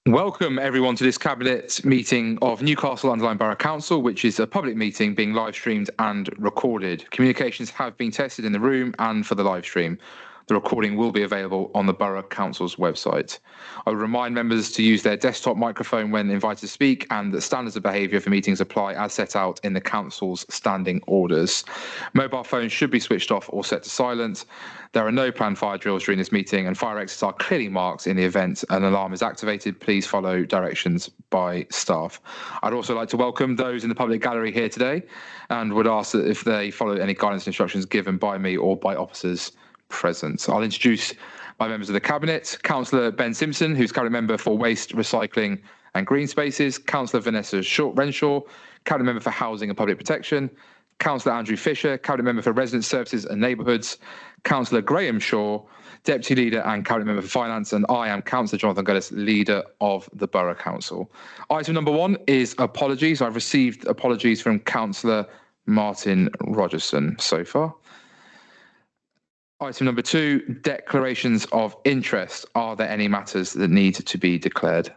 Welcome everyone to this Cabinet meeting of Newcastle under Lyme Borough Council, which is a public meeting being live streamed and recorded. Communications have been tested in the room and for the live stream. The recording will be available on the Borough Council's website. I would remind members to use their desktop microphone when invited to speak, and that standards of behaviour for meetings apply as set out in the Council's standing orders. Mobile phones should be switched off or set to silent. There are no planned fire drills during this meeting, and fire exits are clearly marked in the event an alarm is activated. Please follow directions by staff. I'd also like to welcome those in the public gallery here today, and would ask that if they follow any guidance and instructions given by me or by officers present. I'll introduce my members of the Cabinet. Councillor Ben Simpson, who's Cabinet Member for Waste, Recycling and Green Spaces. Councillor Vanessa Renshaw, Cabinet Member for Housing and Public Protection. Councillor Andrew Fisher, Cabinet Member for Resident Services and Neighbourhoods. Councillor Graham Shaw, Deputy Leader and Cabinet Member for Finance. And I am Councillor Jonathan Gullis, Leader of the Borough Council. Item number 1 is apologies. I've received apologies from Councillor Martin Rogerson so far. Item number 2, declarations of interest. Are there any matters that need to be declared?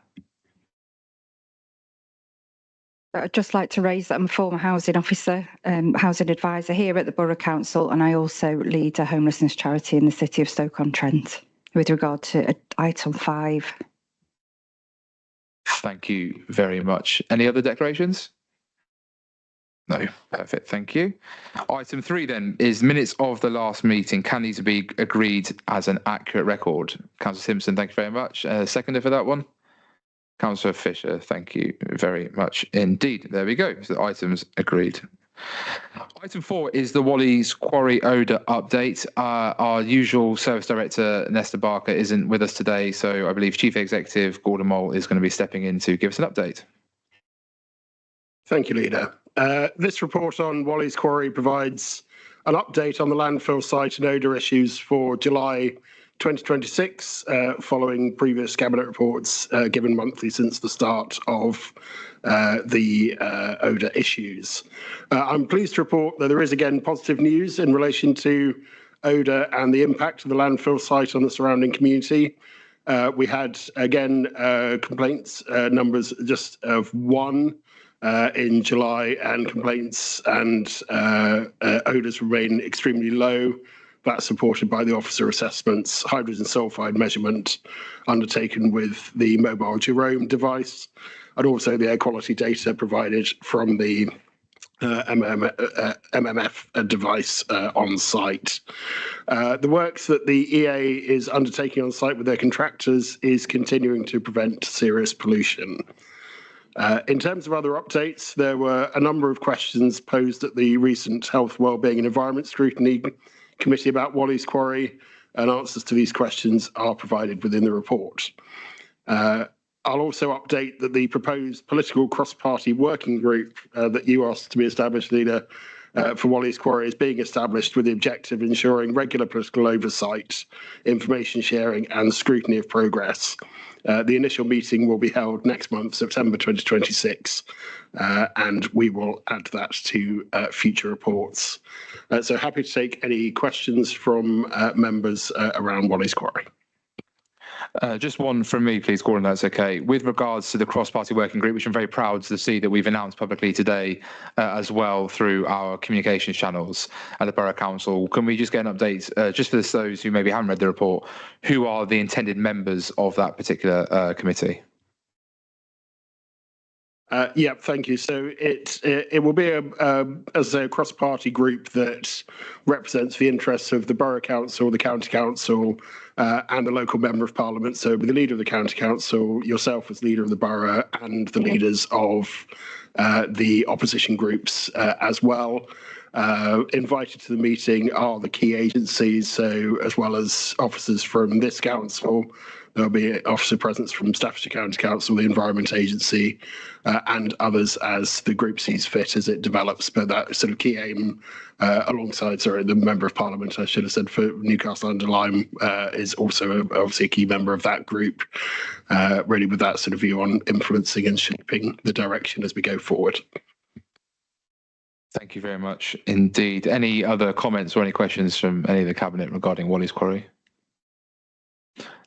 I'd just like to raise that I'm a former housing officer, housing advisor here at the Borough Council, and I also lead a homelessness charity in the city of Stoke-on-Trent with regard to item 5. Thank you very much. Any other declarations? No, perfect, thank you. Item 3 then is minutes of the last meeting. Can these be agreed as an accurate record? Councillor Simpson, thank you very much. Seconder for that one? Councillor Fisher, thank you very much indeed. There we go, so the items agreed. Item 4 is the Wally's Quarry odour update. Our usual Service Director, Nesta Barker, isn't with us today, so I believe Chief Executive Gordon Mole is going to be stepping in to give us an update. Thank you, Leader. This report on Wally's Quarry provides an update on the landfill site and odour issues for July 2026, following previous Cabinet reports given monthly since the start of the odour issues. I'm pleased to report that there is again positive news in relation to odour and the impact of the landfill site on the surrounding community. We had again complaints numbers just of 1 in July, and complaints and odours remain extremely low. That's supported by the officer assessments, hydrogen sulfide measurement undertaken with the mobile Jerome device, and also the air quality data provided from the MMF device on site. The works that the EA is undertaking on site with their contractors is continuing to prevent serious pollution. In terms of other updates, there were a number of questions posed at the recent Health, Wellbeing and Environment Scrutiny Committee about Wally's Quarry, and answers to these questions are provided within the report. I'll also update that the proposed political cross-party working group that you asked to be established, Leader, for Wally's Quarry is being established with the objective of ensuring regular political oversight, information sharing and scrutiny of progress. The initial meeting will be held next month, September 2026, and we will add that to future reports. So happy to take any questions from members around Wally's Quarry. Just one from me, please, Gordon, that's okay. With regards to the cross-party working group, which I'm very proud to see that we've announced publicly today as well through our communications channels at the Borough Council, can we just get an update, just for those who maybe haven't read the report, who are the intended members of that particular committee? Yeah, thank you. So it will be as a cross-party group that represents the interests of the Borough Council, the County Council, and the local Member of Parliament. So the leader of the County Council, yourself as leader of the Borough, and the leaders of the opposition groups as well. Invited to the meeting are the key agencies, so as well as officers from this council, there'll be officer presence from Staffordshire County Council, the Environment Agency, and others as the group sees fit as it develops. But that sort of key aim, alongside, the Member of Parliament, I should have said, for Newcastle under Lyme, is also obviously a key member of that group, really with that sort of view on influencing and shaping the direction as we go forward. Thank you very much indeed. Any other comments or any questions from any of the Cabinet regarding Wally's Quarry?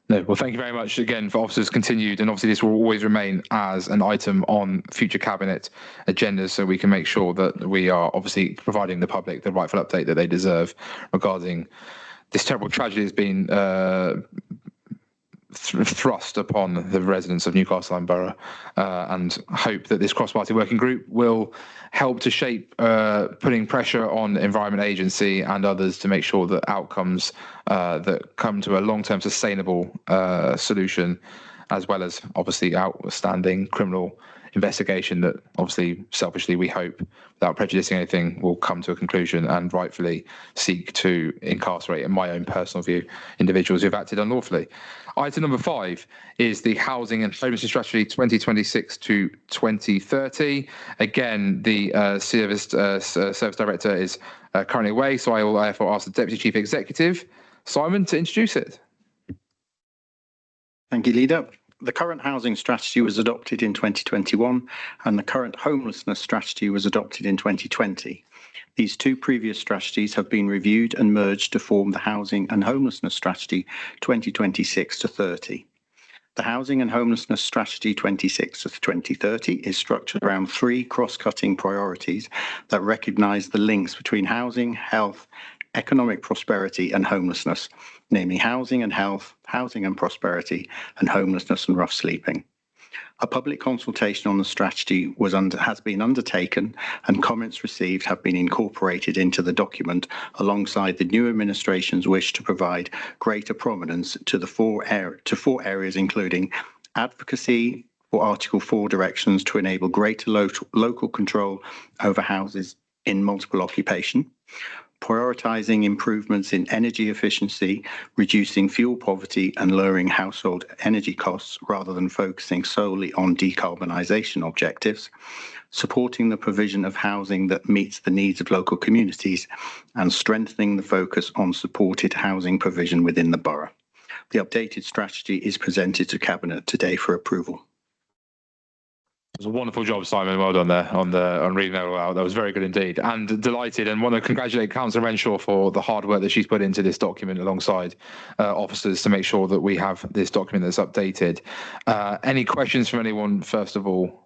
No, well, thank you very much again for officers continued, and obviously this will always remain as an item on future cabinet agendas, so we can make sure that we are obviously providing the public the rightful update that they deserve regarding this terrible tragedy has been thrust upon the residents of Newcastle and Borough, and hope that this cross-party working group will help to shape putting pressure on the Environment Agency and others to make sure that outcomes that come to a long-term sustainable solution, as well as obviously outstanding criminal investigation that obviously selfishly we hope, without prejudicing anything, will come to a conclusion and rightfully seek to incarcerate, in my own personal view, individuals who have acted unlawfully. Item number 5 is the Housing and Homelessness Strategy 2026 to 2030. Again, the service director is currently away, so I will therefore ask the Deputy Chief Executive, Simon, to introduce it. Thank you, Leader. The current housing strategy was adopted in 2021 and the current homelessness strategy was adopted in 2020. These two previous strategies have been reviewed and merged to form the Housing and Homelessness Strategy 2026 to 30. The Housing and Homelessness Strategy 26 to 2030 is structured around 3 cross-cutting priorities that recognise the links between housing, health, economic prosperity and homelessness, namely housing and health, housing and prosperity, and homelessness and rough sleeping. A public consultation on the strategy has been undertaken and comments received have been incorporated into the document alongside the new administration's wish to provide greater prominence to the 4 areas including advocacy for Article 4 directions to enable greater local control over houses in multiple occupation, prioritising improvements in energy efficiency, reducing fuel poverty and lowering household energy costs rather than focusing solely on decarbonisation objectives, supporting the provision of housing that meets the needs of local communities, and strengthening the focus on supported housing provision within the borough. The updated strategy is presented to Cabinet today for approval. It was a wonderful job, Simon. Well done there on reading that all out. That was very good indeed, and delighted and want to congratulate Councillor Renshaw for the hard work that she's put into this document alongside officers to make sure that we have this document that's updated. Any questions from anyone, first of all?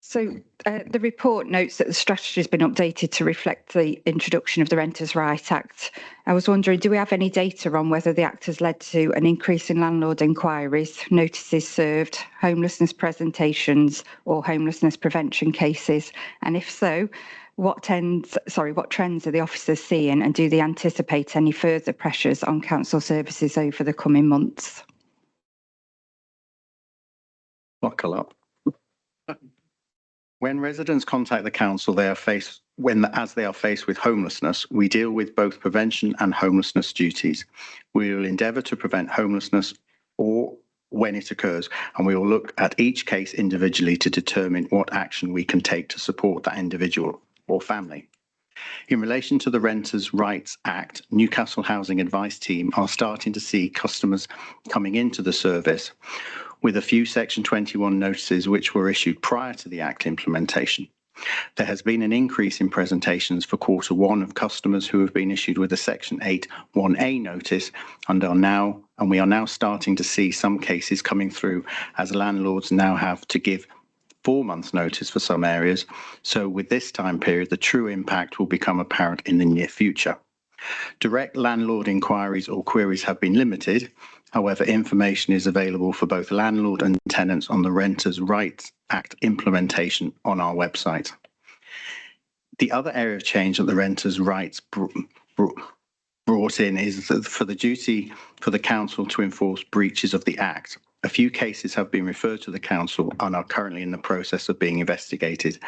So the report notes that the strategy has been updated to reflect the introduction of the Renters' Right Act. I was wondering, do we have any data on whether the Act has led to an increase in landlord inquiries, notices served, homelessness presentations or homelessness prevention cases? And if so, what trends are the officers seeing, and do they anticipate any further pressures on council services over the coming months? Buckle up. When residents contact the council, as they are faced with homelessness, we deal with both prevention and homelessness duties. We will endeavour to prevent homelessness or when it occurs, and we will look at each case individually to determine what action we can take to support that individual or family. In relation to the Renters' Rights Act, Newcastle Housing Advice Team are starting to see customers coming into the service with a few Section 21 notices which were issued prior to the Act implementation. There has been an increase in presentations for Q1 of customers who have been issued with a Section 8 1A notice and we are now starting to see some cases coming through as landlords now have to give 4 months notice for some areas. So with this time period, the true impact will become apparent in the near future. Direct landlord inquiries or queries have been limited. However, information is available for both landlord and tenants on the Renters' Rights Act implementation on our website. The other area of change that the Renters' Rights brought in is for the duty for the council to enforce breaches of the Act. A few cases have been referred to the council and are currently in the process of being investigated.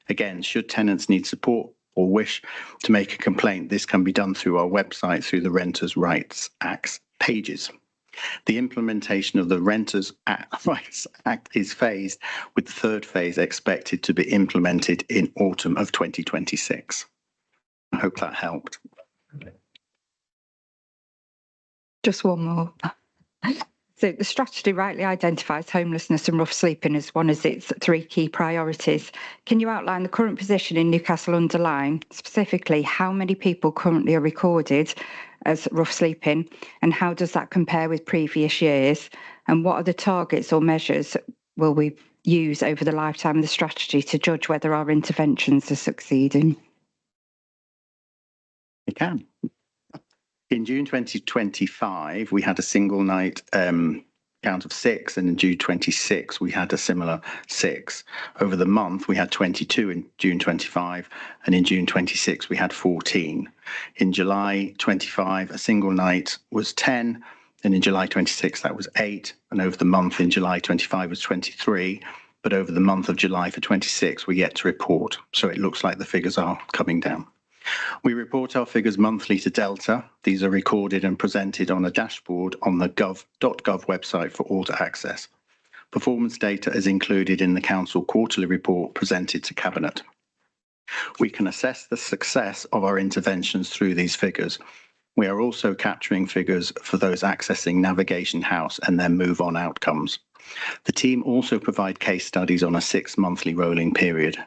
Again, should tenants need support or wish to make a complaint, this can be done through our website through the Renters' Rights Act pages. The implementation of the Renters' Rights Act is phased, with the 3rd phase expected to be implemented in autumn of 2026. I hope that helped. Just one more. So the strategy rightly identifies homelessness and rough sleeping as one of its 3 key priorities. Can you outline the current position in Newcastle under Lyme, specifically how many people currently are recorded as rough sleeping, and how does that compare with previous years? And what are the targets or measures will we use over the lifetime of the strategy to judge whether our interventions are succeeding? You can. In June 2025, we had a single night count of 6, and in June 26, we had a similar 6. Over the month, we had 22 in June 25, and in June 26, we had 14. In July 25, a single night was 10, and in July 26, that was 8, and over the month in July 25 was 23, but over the month of July for 26, we're yet to report, so it looks like the figures are coming down. We report our figures monthly to Delta. These are recorded and presented on a dashboard on the gov.gov website for all to access. Performance data is included in the Council quarterly report presented to Cabinet. We can assess the success of our interventions through these figures. We are also capturing figures for those accessing Navigation House and their move-on outcomes. The team also provide case studies on a 6-monthly rolling period.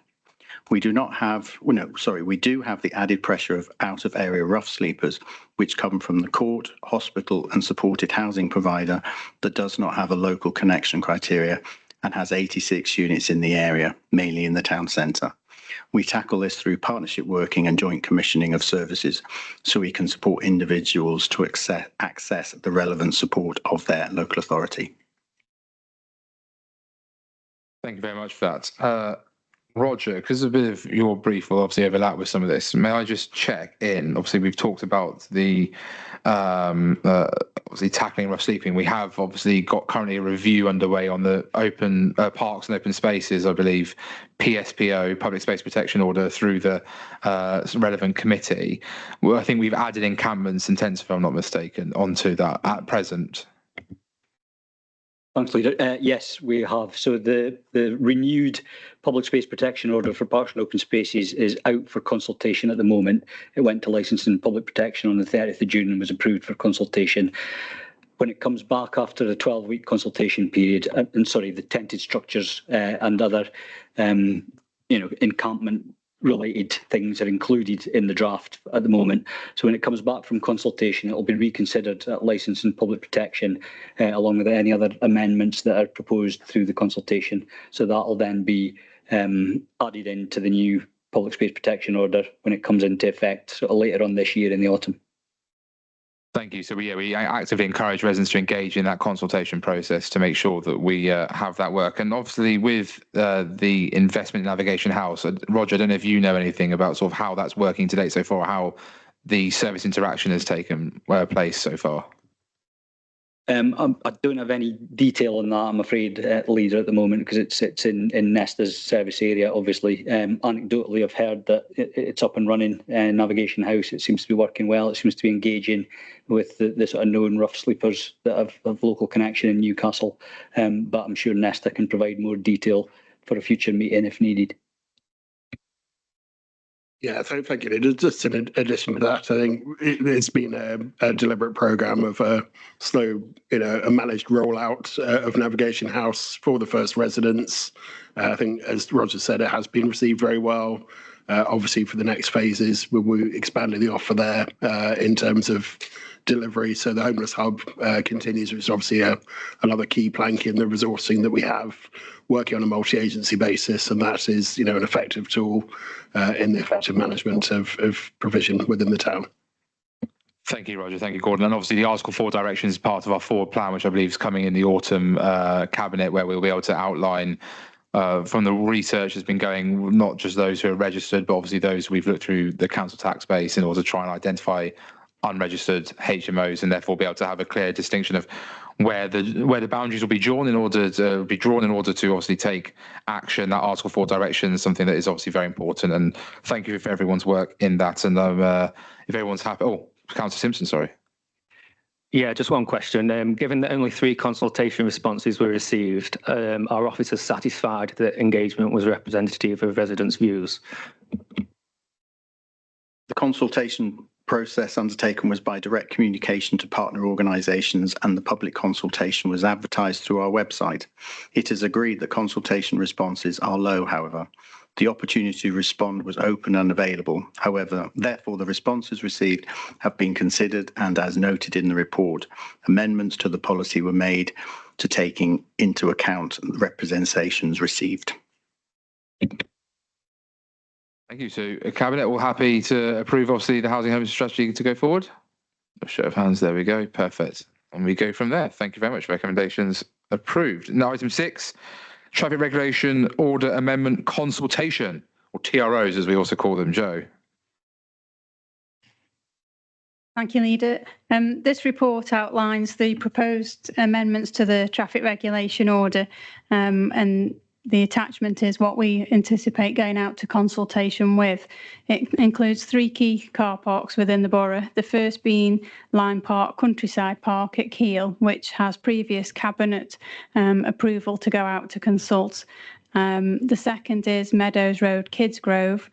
We do have the added pressure of out-of-area rough sleepers, which come from the court, hospital and supported housing provider that does not have a local connection criteria and has 86 units in the area, mainly in the town centre. We tackle this through partnership working and joint commissioning of services so we can support individuals to access the relevant support of their local authority. Thank you very much for that. Roger, because a bit of your brief will obviously overlap with some of this, may I just check in? Obviously, we've talked about the obviously tackling rough sleeping. We have obviously got currently a review underway on the open parks and open spaces, I believe, PSPO, Public Space Protection Order, through the relevant committee. Well, I think we've added encampments and tents, if I'm not mistaken, onto that at present. Thanks, Leader. Yes, we have. So the renewed Public Space Protection Order for parks and open spaces is out for consultation at the moment. It went to licensing and public protection on the 30th of June and was approved for consultation. When it comes back after the 12-week consultation period, the tented structures and other, encampment related things are included in the draft at the moment. So when it comes back from consultation, it will be reconsidered at licence and public protection, along with any other amendments that are proposed through the consultation. So that will then be added into the new Public Space Protection Order when it comes into effect sort of later on this year in the autumn. Thank you. So we actively encourage residents to engage in that consultation process to make sure that we have that work. And obviously with the investment in Navigation House, Roger, I don't know if you know anything about sort of how that's working to date so far, how the service interaction has taken place so far. I don't have any detail on that, I'm afraid, Leader, at the moment, because it's in Nesta's service area, obviously. Anecdotally, I've heard that it's up and running. Navigation House, it seems to be working well. It seems to be engaging with the sort of known rough sleepers that have local connection in Newcastle. But I'm sure Nesta can provide more detail for a future meeting if needed. Yeah, thank you. Just in addition to that, I think it's been a deliberate programme of a slow, a managed rollout of Navigation House for the first residents. I think, as Roger said, it has been received very well. Obviously, for the next phases, we're expanding the offer there in terms of delivery. So the Homeless Hub continues, which is obviously another key plank in the resourcing that we have, working on a multi-agency basis, and that is, an effective tool in the effective management of provision within the town. Thank you, Roger. Thank you, Gordon. And obviously the Article 4 direction is part of our forward plan, which I believe is coming in the autumn cabinet, where we'll be able to outline from the research has been going, not just those who are registered, but obviously those we've looked through the council tax base in order to try and identify unregistered HMOs, and therefore be able to have a clear distinction of where the boundaries will be drawn in order to obviously take action. That Article 4 direction is something that is obviously very important, and thank you for everyone's work in that. And if everyone's happy, Councillor Simpson, sorry. Yeah, just one question. Given that only 3 consultation responses were received, are officers satisfied that engagement was representative of residents' views? The consultation process undertaken was by direct communication to partner organisations, and the public consultation was advertised through our website. It is agreed that consultation responses are low, however. The opportunity to respond was open and available. However, therefore, the responses received have been considered, and as noted in the report, amendments to the policy were made to taking into account the representations received. Thank you. So Cabinet all happy to approve, obviously, the housing home strategy to go forward? A show of hands. There we go. Perfect. And we go from there. Thank you very much. Recommendations approved. Now, item 6, traffic regulation order amendment consultation, or TROs as we also call them. Jo. Thank you, Leader. This report outlines the proposed amendments to the traffic regulation order, and the attachment is what we anticipate going out to consultation with. It includes 3 key car parks within the borough, the first being Lyme Park Countryside Park at Keele, which has previous Cabinet approval to go out to consult. The second is Meadows Road Kidsgrove,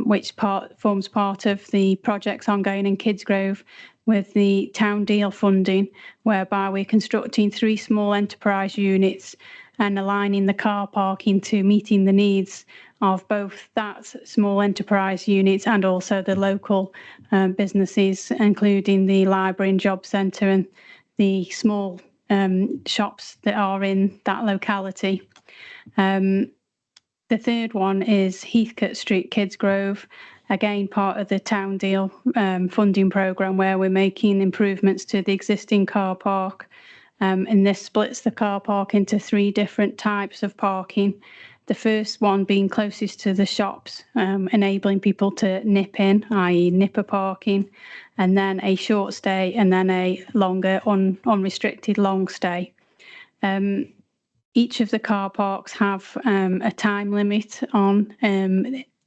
which forms part of the projects ongoing in Kidsgrove with the town deal funding, whereby we're constructing 3 small enterprise units and aligning the car parking to meeting the needs of both that small enterprise units and also the local businesses, including the library and job centre and the small shops that are in that locality. The third one is Heathcote Street Kidsgrove, again part of the town deal funding programme, where we're making improvements to the existing car park. And this splits the car park into 3 different types of parking. The first one being closest to the shops, enabling people to nip in, i.e. nipper parking, and then a short stay, and then a longer unrestricted long stay. Each of the car parks have a time limit on,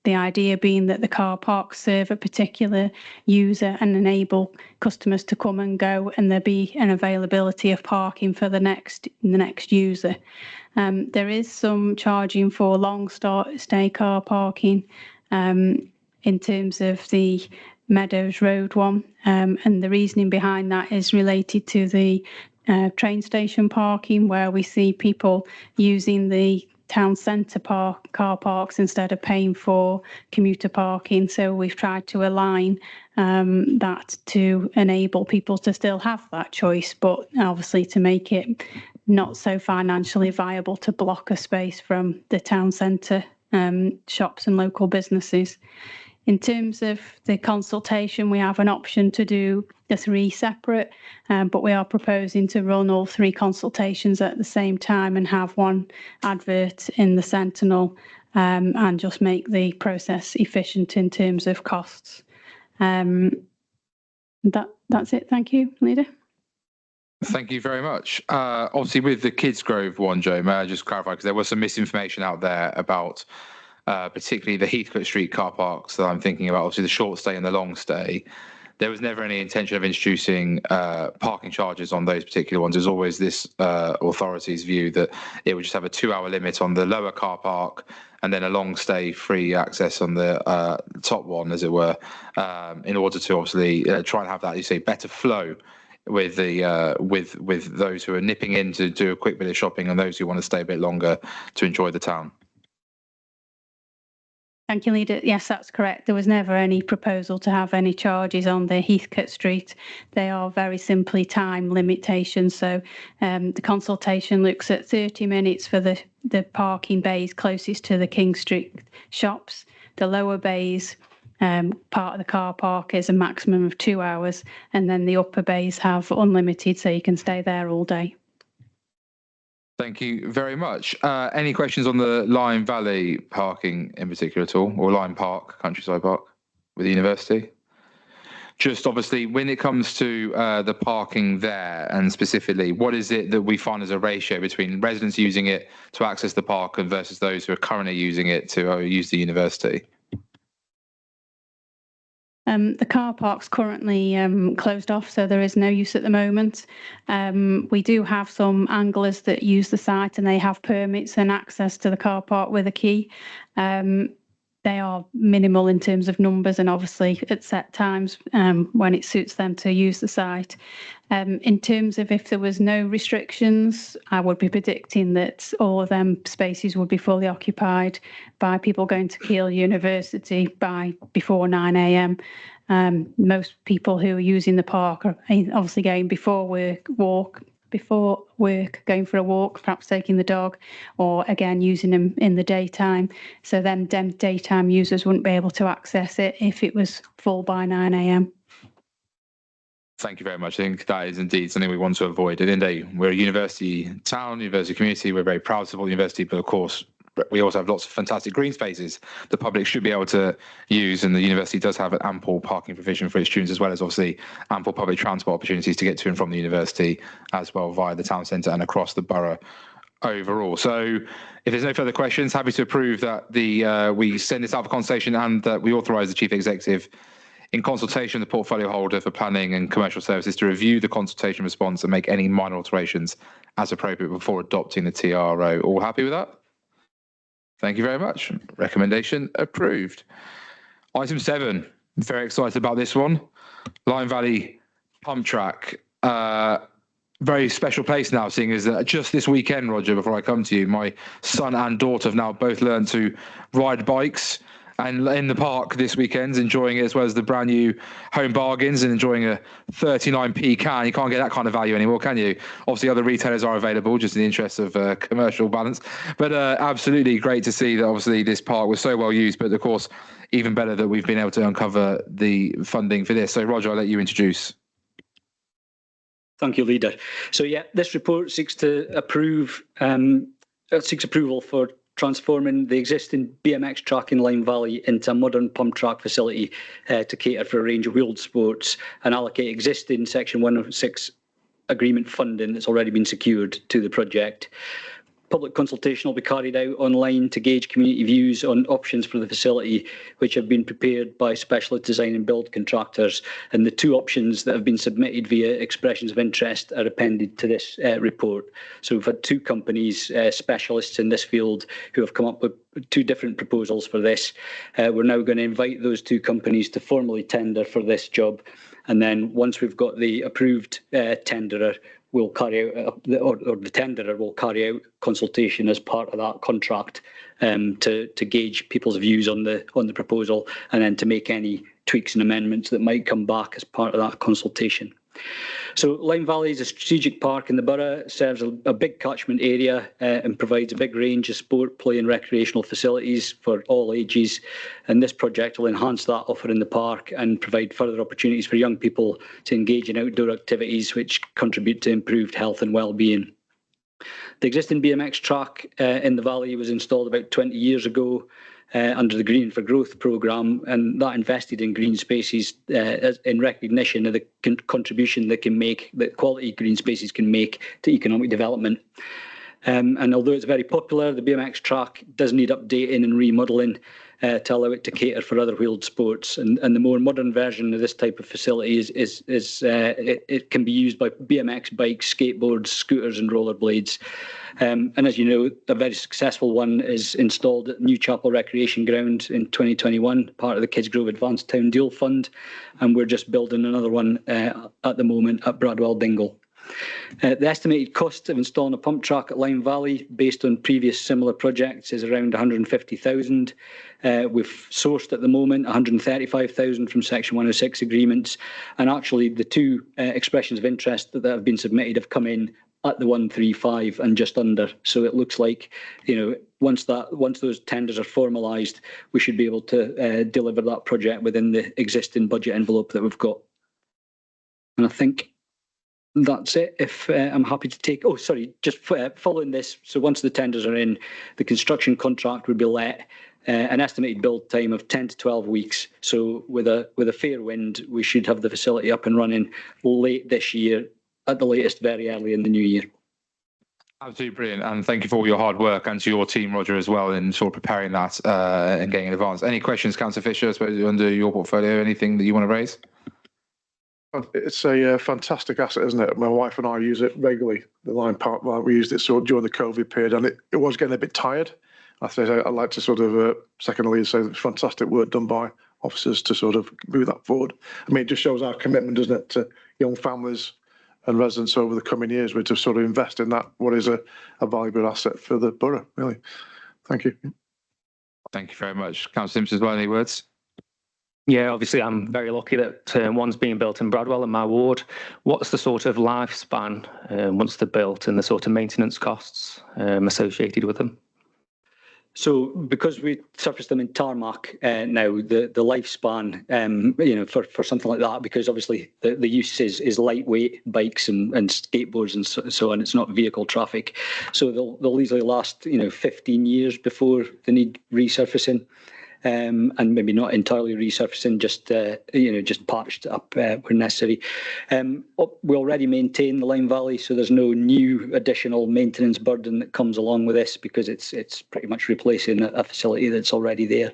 the idea being that the car parks serve a particular user and enable customers to come and go, and there be an availability of parking for the next user. There is some charging for long stay car parking in terms of the Meadows Road one, and the reasoning behind that is related to the train station parking, where we see people using the town centre car parks instead of paying for commuter parking. So we've tried to align that to enable people to still have that choice, but obviously to make it not so financially viable to block a space from the town centre shops and local businesses. In terms of the consultation, we have an option to do the 3 separate, but we are proposing to run all 3 consultations at the same time and have one advert in the Sentinel, and just make the process efficient in terms of costs. That's it. Thank you, Leader. Thank you very much. Obviously, with the Kidsgrove one, Jo, may I just clarify, because there was some misinformation out there about particularly the Heathcote Street car parks that I'm thinking about, obviously the short stay and the long stay. There was never any intention of introducing parking charges on those particular ones. There's always this authority's view that it would just have a 2-hour limit on the lower car park and then a long stay free access on the top one, as it were, in order to obviously try and have that, you say, better flow with the with those who are nipping in to do a quick bit of shopping and those who want to stay a bit longer to enjoy the town. Thank you, Leader. Yes, that's correct. There was never any proposal to have any charges on the Heathcote Street. They are very simply time limitations. So the consultation looks at 30 minutes for the parking bays closest to the King Street shops. The lower bays, part of the car park, is a maximum of 2 hours, and then the upper bays have unlimited, so you can stay there all day. Thank you very much. Any questions on the Lyme Valley parking in particular at all, or Lyme Park, Countryside Park with the university? Just obviously, when it comes to the parking there, and specifically, what is it that we find as a ratio between residents using it to access the park and versus those who are currently using it to use the university? The car park's currently closed off, so there is no use at the moment. We do have some anglers that use the site and they have permits and access to the car park with a key. they are minimal in terms of numbers, and obviously at set times when it suits them to use the site. In terms of if there was no restrictions, I would be predicting that all of them spaces would be fully occupied by people going to Keele University by before 9 a.m. Most people who are using the park are obviously going before work, going for a walk, perhaps taking the dog, or again using them in the daytime. So then daytime users wouldn't be able to access it if it was full by 9 a.m. Thank you very much. I think that is indeed something we want to avoid. At the end of the day, we're a university town, university community. We're very proud to support the university, but of course, we also have lots of fantastic green spaces the public should be able to use, and the university does have an ample parking provision for its students, as well as obviously ample public transport opportunities to get to and from the university as well via the town centre and across the borough overall. So if there's no further questions, happy to approve that we send this out for consultation and that we authorise the Chief Executive in consultation with the portfolio holder for planning and commercial services to review the consultation response and make any minor alterations as appropriate before adopting the TRO. All happy with that? Thank you very much. Recommendation approved. Item 7, very excited about this one. Lyme Valley Pump Track. Very special place now, seeing as just this weekend, Roger, before I come to you, my son and daughter have now both learned to ride bikes and in the park this weekend, enjoying it, as well as the brand new home bargains and enjoying a 39p can. You can't get that kind of value anymore, can you? Obviously, other retailers are available, just in the interest of commercial balance. But absolutely great to see that obviously this park was so well used, but of course, even better that we've been able to uncover the funding for this. So Roger, I'll let you introduce. Thank you, Leader. So yeah, this report seeks to seeks approval for transforming the existing BMX track in Lyme Valley into a modern pump track facility to cater for a range of wheeled sports and allocate existing Section 106 agreement funding that's already been secured to the project. Public consultation will be carried out online to gauge community views on options for the facility, which have been prepared by specialist design and build contractors. And the two options that have been submitted via expressions of interest are appended to this report. So we've had two companies, specialists in this field, who have come up with two different proposals for this. We're now going to invite those two companies to formally tender for this job. And then once we've got the approved tenderer, will carry out, or the tenderer will carry out consultation as part of that contract to gauge people's views on the proposal, and then to make any tweaks and amendments that might come back as part of that consultation. So Lyme Valley is a strategic park in the borough. It serves a big catchment area and provides a big range of sport, play and recreational facilities for all ages. And this project will enhance that offer in the park and provide further opportunities for young people to engage in outdoor activities which contribute to improved health and well-being. The existing BMX track in the valley was installed about 20 years ago under the Green for Growth programme, and that invested in green spaces in recognition of the contribution that quality green spaces can make to economic development. And although it's very popular, the BMX track does need updating and remodelling to allow it to cater for other wheeled sports. And the more modern version of this type of facility it can be used by BMX bikes, skateboards, scooters and rollerblades. And as you know, a very successful one is installed at Newcastle Recreation Ground in 2021, part of the Kids Grove Advanced Town Dual Fund. And we're just building another one at the moment at Bradwell Dingle. The estimated cost of installing a pump track at Lyme Valley, based on previous similar projects, is around 150,000. We've sourced at the moment 135,000 from Section 106 agreements, and actually the two expressions of interest that have been submitted have come in at the 135 and just under. So it looks like, once those tenders are formalised, we should be able to deliver that project within the existing budget envelope that we've got. And I think that's it. If I'm happy to take, just following this. So once the tenders are in, the construction contract would be let an estimated build time of 10 to 12 weeks. So with a fair wind, we should have the facility up and running late this year, at the latest, very early in the new year. Absolutely brilliant, and thank you for all your hard work, and to your team, Roger, as well, in sort of preparing that and getting in advance. Any questions, Councillor Fisher, I suppose, under your portfolio? Anything that you want to raise? It's a fantastic asset, isn't it? My wife and I use it regularly, the Lyme Park. We used it during the COVID period, and it was getting a bit tired. I say I'd like to sort of secondly say that fantastic work done by officers to sort of move that forward. I mean, it just shows our commitment, doesn't it, to young families and residents over the coming years. We're to sort of invest in that, what is a valuable asset for the borough, really. Thank you. Thank you very much. Councillor Simpson, as well, any words? Yeah, obviously I'm very lucky that one's being built in Bradwell in my ward. What's the sort of lifespan once they're built and the sort of maintenance costs associated with them? So because we surfaced them in tarmac now, the lifespan, for something like that, because obviously the use is lightweight bikes and skateboards and so on, it's not vehicle traffic. So they'll easily last, 15 years before they need resurfacing. And maybe not entirely resurfacing, just patched up where necessary. We already maintain the Lyme Valley, so there's no new additional maintenance burden that comes along with this because it's pretty much replacing a facility that's already there.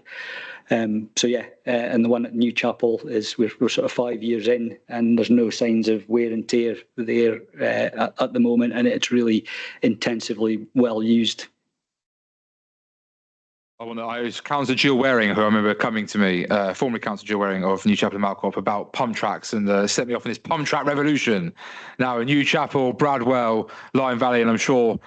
And the one at Newcastle is we're sort of 5 years in, and there's no signs of wear and tear there at the moment, and it's really intensively well used. I was Councillor Jill Waring, who I remember coming to me, formerly Councillor Jill Waring of Newcastle and Malcorp, about pump tracks and set me off in this pump track revolution. Now in Newcastle, Bradwell, Lyme Valley, and I'm sure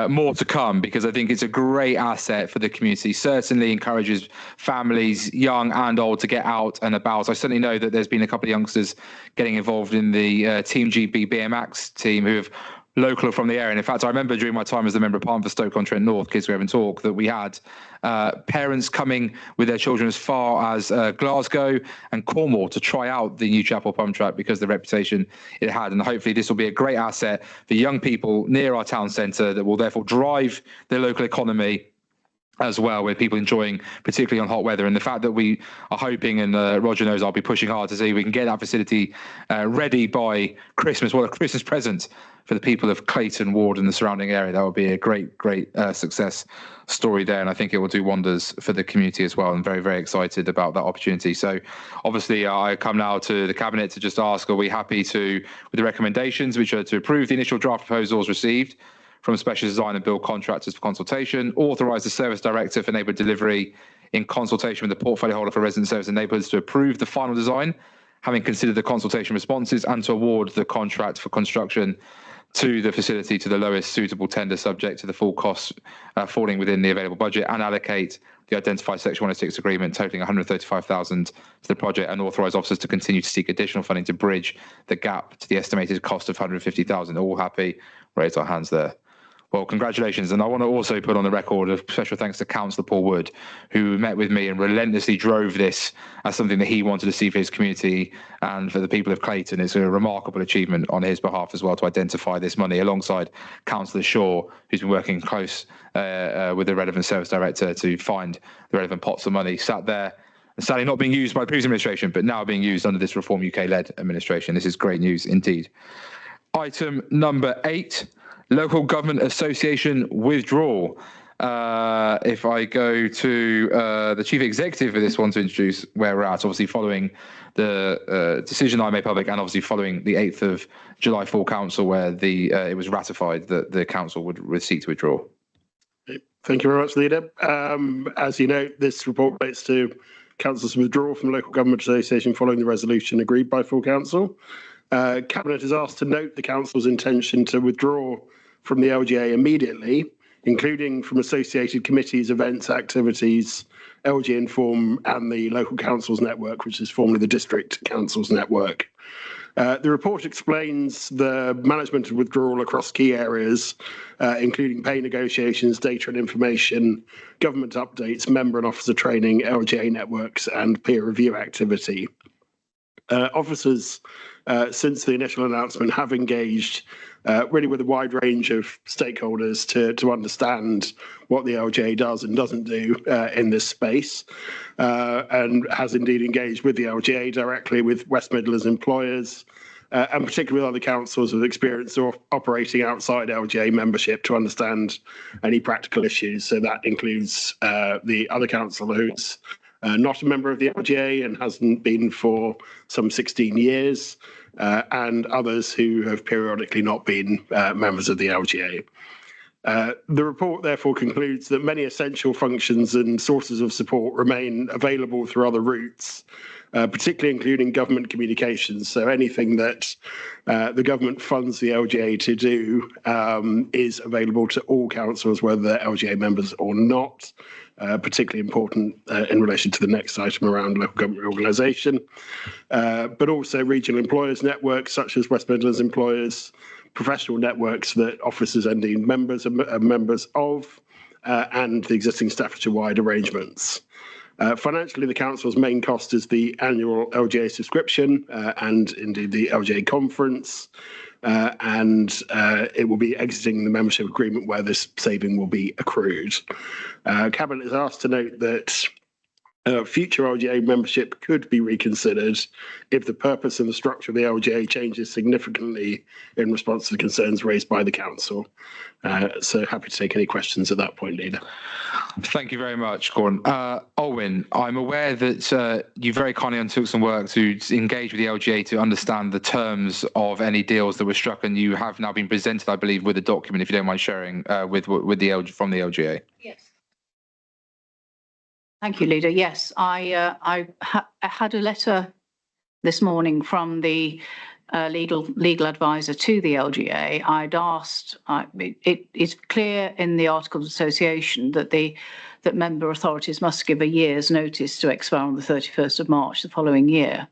more to come, because I think it's a great asset for the community. Certainly encourages families, young and old, to get out and about. I certainly know that there's been a couple of youngsters getting involved in the Team GB BMX team who have local from the area. And in fact, I remember during my time as the Member of Parliament for Stoke-on-Trent North, Kids We Have and Talk, that we had parents coming with their children as far as Glasgow and Cornwall to try out the Newcastle pump track because of the reputation it had. And hopefully this will be a great asset for young people near our town centre that will therefore drive their local economy as well, with people enjoying, particularly on hot weather. And the fact that we are hoping, and Roger knows I'll be pushing hard to see we can get that facility ready by Christmas, well, a Christmas present for the people of Clayton Ward and the surrounding area. That would be a great success story there. And I think it will do wonders for the community as well. I'm very, very excited about that opportunity. So obviously I come now to the Cabinet to just ask, are we happy to, with the recommendations, which are to approve the initial draft proposals received from specialist design and build contractors for consultation, authorise the service director for neighbourhood delivery in consultation with the portfolio holder for resident service and neighbourhoods to approve the final design, having considered the consultation responses, and to award the contract for construction to the facility to the lowest suitable tender subject to the full costs falling within the available budget, and allocate the identified Section 106 agreement totaling 135,000 to the project, and authorise officers to continue to seek additional funding to bridge the gap to the estimated cost of 150,000. All happy? Raise our hands there. Well, congratulations. And I want to also put on the record of special thanks to Councillor Paul Wood, who met with me and relentlessly drove this as something that he wanted to see for his community and for the people of Clayton. It's a remarkable achievement on his behalf as well to identify this money, alongside Councillor Shaw, who's been working close with the relevant service director to find the relevant pots of money sat there, sadly not being used by the previous administration, but now being used under this Reform UK-led administration. This is great news indeed. Item number 8. Local Government Association withdrawal. If I go to the Chief Executive for this one to introduce where we're at, obviously following the decision I made public, and obviously following the 8th of July full council, where it was ratified that the council would seek to withdraw. Thank you very much, Leader. As you know, this report relates to council's withdrawal from Local Government Association following the resolution agreed by full council. Cabinet is asked to note the council's intention to withdraw from the LGA immediately, including from associated committees, events, activities, LG Inform, and the local councils network, which is formerly the district councils network. The report explains the management of withdrawal across key areas, including pay negotiations, data and information, government updates, member and officer training, LGA networks, and peer review activity. Officers, since the initial announcement, have engaged really with a wide range of stakeholders to understand what the LGA does and doesn't do in this space, and has indeed engaged with the LGA directly, with West Midlands employers, and particularly with other councils with experience of operating outside LGA membership to understand any practical issues. So that includes the other council who's not a member of the LGA and hasn't been for some 16 years, and others who have periodically not been members of the LGA. The report therefore concludes that many essential functions and sources of support remain available through other routes, particularly including government communications. So anything that the government funds the LGA to do is available to all councils, whether they're LGA members or not. Particularly important in relation to the next item around local government reorganisation, but also regional employers networks such as West Midlands Employers, professional networks that officers and indeed members are members of, and the existing Staffordshire-wide arrangements. Financially, the council's main cost is the annual LGA subscription and indeed the LGA conference, and it will be exiting the membership agreement where this saving will be accrued. Cabinet is asked to note that future LGA membership could be reconsidered if the purpose and the structure of the LGA changes significantly in response to the concerns raised by the council. So happy to take any questions at that point, Leader. Thank you very much, Gordon. Olwyn, I'm aware that you very kindly undertook some work to engage with the LGA to understand the terms of any deals that were struck, and you have now been presented, I believe, with a document, if you don't mind sharing, from the LGA. Yes. Thank you, Leader. Yes, I had a letter this morning from the legal advisor to the LGA. I'd asked, it is clear in the Articles of Association that that member authorities must give a year's notice to expire on the 31st of March the following year,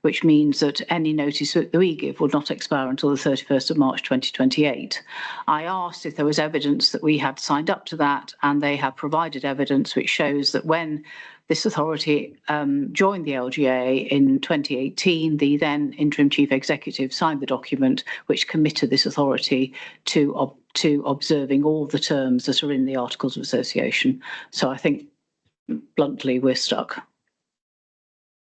which means that any notice that we give will not expire until the 31st of March 2028. I asked if there was evidence that we had signed up to that, and they have provided evidence which shows that when this authority joined the LGA in 2018, the then interim chief executive signed the document which committed this authority to observing all the terms that are in the Articles of Association. So I think, bluntly, we're stuck.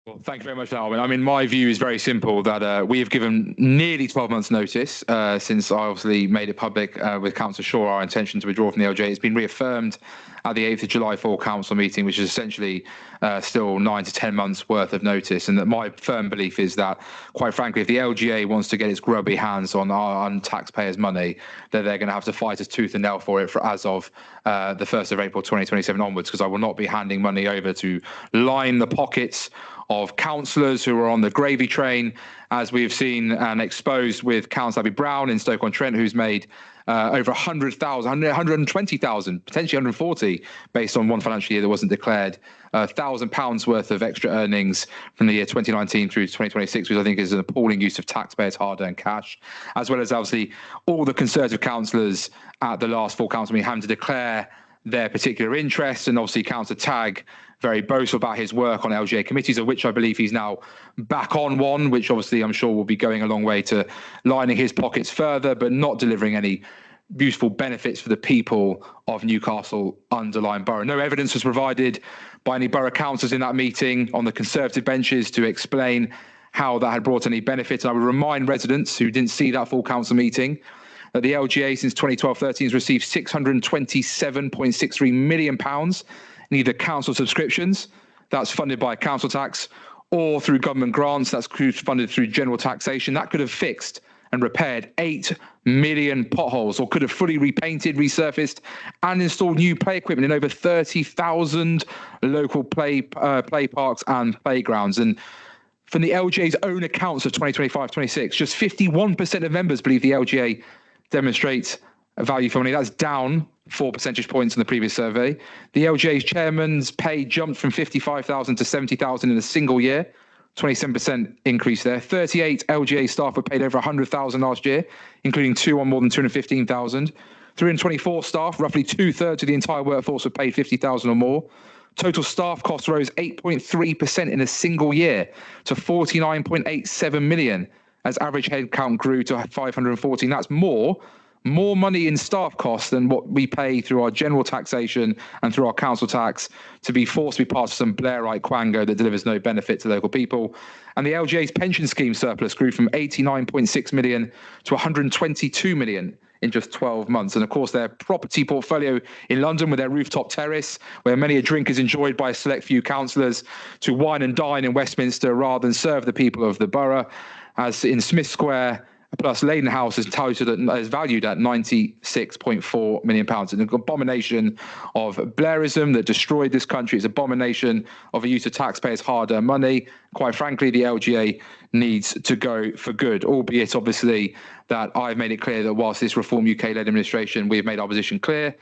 Well, thank you very much, Alwyn. I mean, my view is very simple, that we have given nearly 12 months notice since I obviously made it public with Councillor Shaw our intention to withdraw from the LGA. It's been reaffirmed at the 8th of July full council meeting, which is essentially still 9 to 10 months worth of notice. And that my firm belief is that, quite frankly, if the LGA wants to get its grubby hands on taxpayers' money, then they're going to have to fight us tooth and nail for it as of the 1st of April 2027 onwards, because I will not be handing money over to line the pockets of councillors who are on the gravy train, as we have seen and exposed with Councillor Abby Brown in Stoke-on-Trent, who's made over 100,000, 120,000, potentially 140, based on one financial year that wasn't declared, £1,000 worth of extra earnings from the year 2019 through to 2026, which I think is an appalling use of taxpayers' hard-earned cash, as well as obviously all the Conservative councillors at the last full council meeting having to declare their particular interests, and obviously Councillor Tagg very boastful about his work on LGA committees, of which I believe he's now back on one, which obviously I'm sure will be going a long way to lining his pockets further, but not delivering any useful benefits for the people of Newcastle under Lyme Borough. No evidence was provided by any borough councillors in that meeting on the Conservative benches to explain how that had brought any benefit. And I would remind residents who didn't see that full council meeting that the LGA since 2012-13 has received £627.63 million in either council subscriptions, that's funded by council tax, or through government grants, that's funded through general taxation. That could have fixed and repaired 8 million potholes, or could have fully repainted, resurfaced, and installed new play equipment in over 30,000 local play parks and playgrounds. And from the LGA's own accounts of 2025-26, just 51% of members believe the LGA demonstrates a value for money. That's down 4 percentage points in the previous survey. The LGA's chairman's pay jumped from 55,000 to 70,000 in a single year, 27% increase there. 38 LGA staff were paid over 100,000 last year, including 2 on more than 215,000. 324 staff, roughly 2/3 of the entire workforce, were paid 50,000 or more. Total staff costs rose 8.3% in a single year to 49.87 million, as average headcount grew to 514. That's more money in staff costs than what we pay through our general taxation and through our council tax to be forced to be part of some Blairite quango that delivers no benefit to local people. And the LGA's pension scheme surplus grew from 89.6 million to 122 million in just 12 months. And of course, their property portfolio in London with their rooftop terrace, where many a drink is enjoyed by a select few councillors to wine and dine in Westminster rather than serve the people of the borough, as in Smith Square, plus Leyden House is valued at £96.4 million. It's an abomination of Blairism that destroyed this country. It's an abomination of a use of taxpayers' hard-earned money. Quite frankly, the LGA needs to go for good, albeit obviously that I've made it clear that whilst this Reform UK-led administration, we have made our position clear.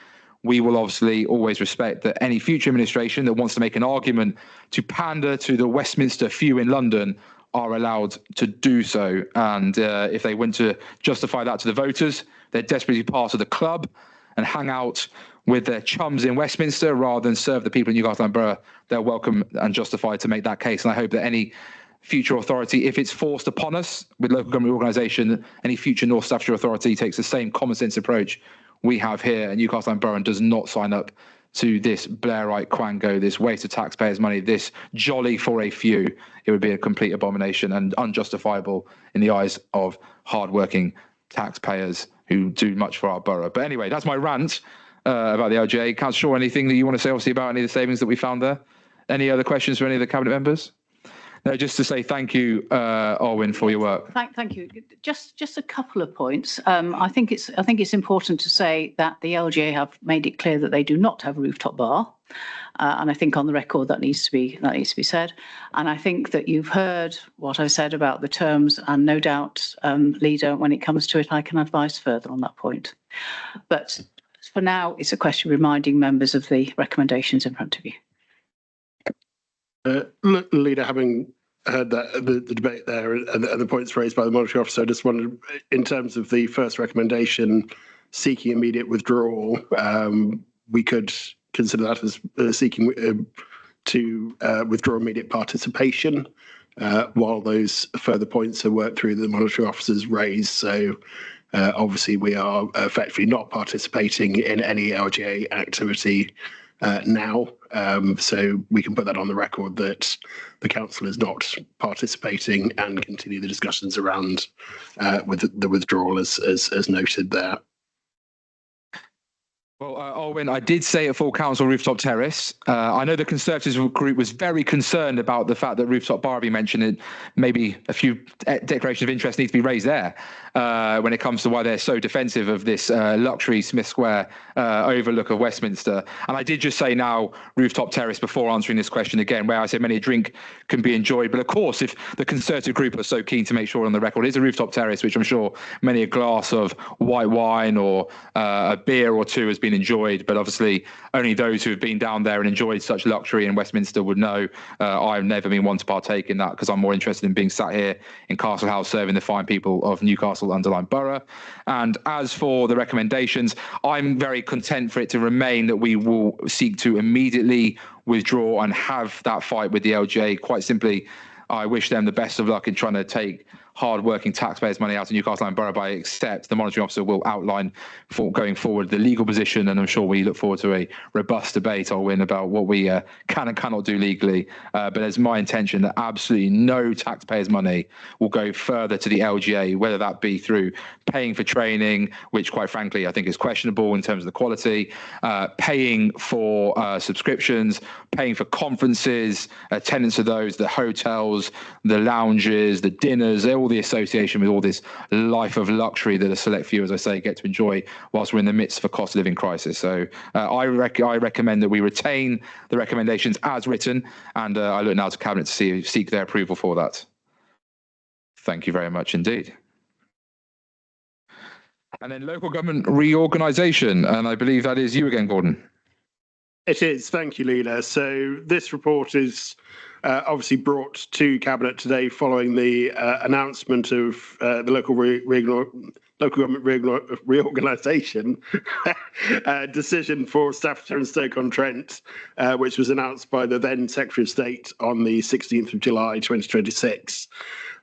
We will obviously always respect that any future administration that wants to make an argument to pander to the Westminster few in London are allowed to do so. And if they want to justify that to the voters, they're desperately part of the club and hang out with their chums in Westminster rather than serve the people in Newcastle and Borough. They're welcome and justified to make that case. And I hope that any future authority, if it's forced upon us with local government organisation, any future North Staffordshire authority takes the same common sense approach we have here at Newcastle and Borough and does not sign up to this Blairite quango, this waste of taxpayers' money, this jolly for a few. It would be a complete abomination and unjustifiable in the eyes of hardworking taxpayers who do much for our borough. But anyway, that's my rant about the LGA. Councillor Shaw, anything that you want to say obviously about any of the savings that we found there? Any other questions for any of the cabinet members? No, just to say thank you, Olwyn, for your work. Thank you. Just a couple of points. I think it's important to say that the LGA have made it clear that they do not have a rooftop bar, and I think on the record that needs to be said. And I think that you've heard what I said about the terms, and no doubt, Leader, when it comes to it, I can advise further on that point. But for now, it's a question of reminding members of the recommendations in front of you. Leader, having heard that the debate there and the points raised by the monitoring officer, I just wondered, in terms of the first recommendation, seeking immediate withdrawal, we could consider that as seeking to withdraw immediate participation while those further points are worked through that the monitoring officers raised. So obviously we are effectively not participating in any LGA activity now, so we can put that on the record that the council is not participating and continue the discussions around with the withdrawal as noted there. Well, Olwyn, I did say at full council rooftop terrace. I know the Conservatives group was very concerned about the fact that rooftop bar being mentioned. And maybe a few declarations of interest need to be raised there when it comes to why they're so defensive of this luxury Smith Square overlook of Westminster. And I did just say now rooftop terrace before answering this question again, where I said many a drink can be enjoyed. But of course, if the Conservative group are so keen to make sure on the record is a rooftop terrace, which I'm sure many a glass of white wine or a beer or two has been enjoyed, but obviously only those who have been down there and enjoyed such luxury in Westminster would know. I've never been one to partake in that because I'm more interested in being sat here in Castle House serving the fine people of Newcastle and Lyme Borough. And as for the recommendations, I'm very content for it to remain that we will seek to immediately withdraw and have that fight with the LGA. Quite simply, I wish them the best of luck in trying to take hard-working taxpayers' money out of Newcastle and Borough, by except the monitoring officer will outline for going forward the legal position, and I'm sure we look forward to a robust debate, Olwyn, about what we can and cannot do legally. But it's my intention that absolutely no taxpayers' money will go further to the LGA, whether that be through paying for training, which quite frankly I think is questionable in terms of the quality, paying for subscriptions, paying for conferences, attendance of those, the hotels, the lounges, the dinners, all the association with all this life of luxury that a select few, as I say, get to enjoy whilst we're in the midst of a cost of living crisis. So I recommend that we retain the recommendations as written, and I look now to Cabinet to seek their approval for that. Thank you very much indeed. And then local government reorganisation, and I believe that is you again, Gordon. It is. Thank you, Leader. So this report is obviously brought to Cabinet today following the announcement of the local government reorganisation decision for Staffordshire and Stoke-on-Trent, which was announced by the then Secretary of State on the 16th of July 2026.